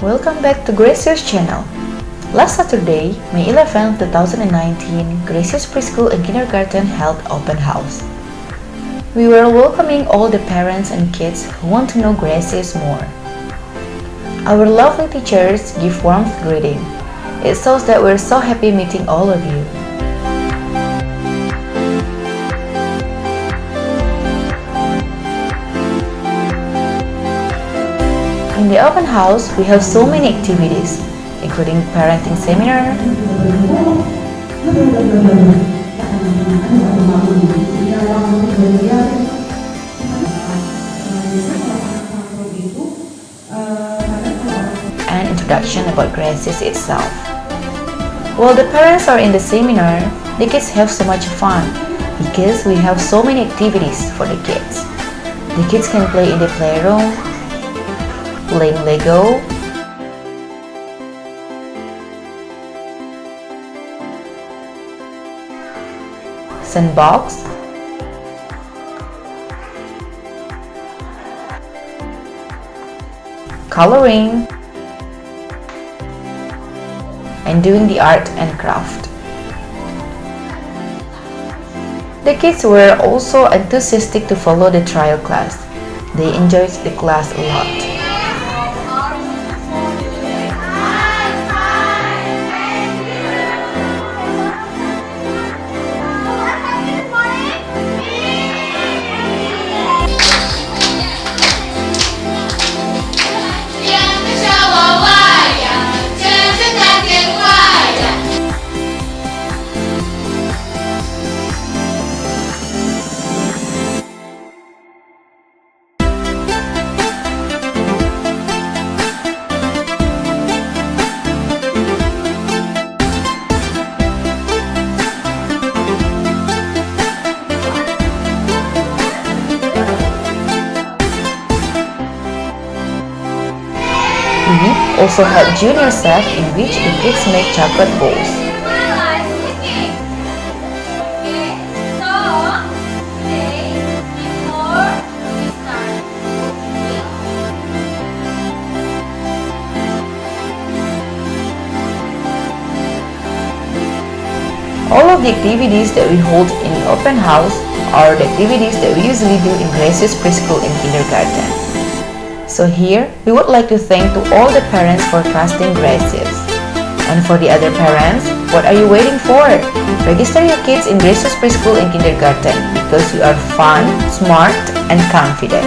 Welcome back to Gracious channel. Last Saturday, May 11, 2019, Gracious Preschool and Kindergarten held open house. We were welcoming all the parents and kids who want to know Gracious more. Our lovely teachers give warm greeting. It shows that we're so happy meeting all of you. In the open house, we have so many activities, including parenting seminar, and introduction about Gracious itself. While the parents are in the seminar, the kids have so much fun because we have so many activities for the kids. The kids can play in the playroom, playing Lego, sandbox, coloring, and doing the art and craft. The kids were also enthusiastic to follow the trial class. They enjoyed the class a lot. We also had junior chef in which the kids make chocolate bowls. All of the activities that we hold in the open house are the activities that we usually do in Gracious Preschool and Kindergarten. So here, we would like to thank to all the parents for trusting Gracious. And for the other parents, what are you waiting for? Register your kids in Gracious Preschool and Kindergarten because you are fun, smart, and confident.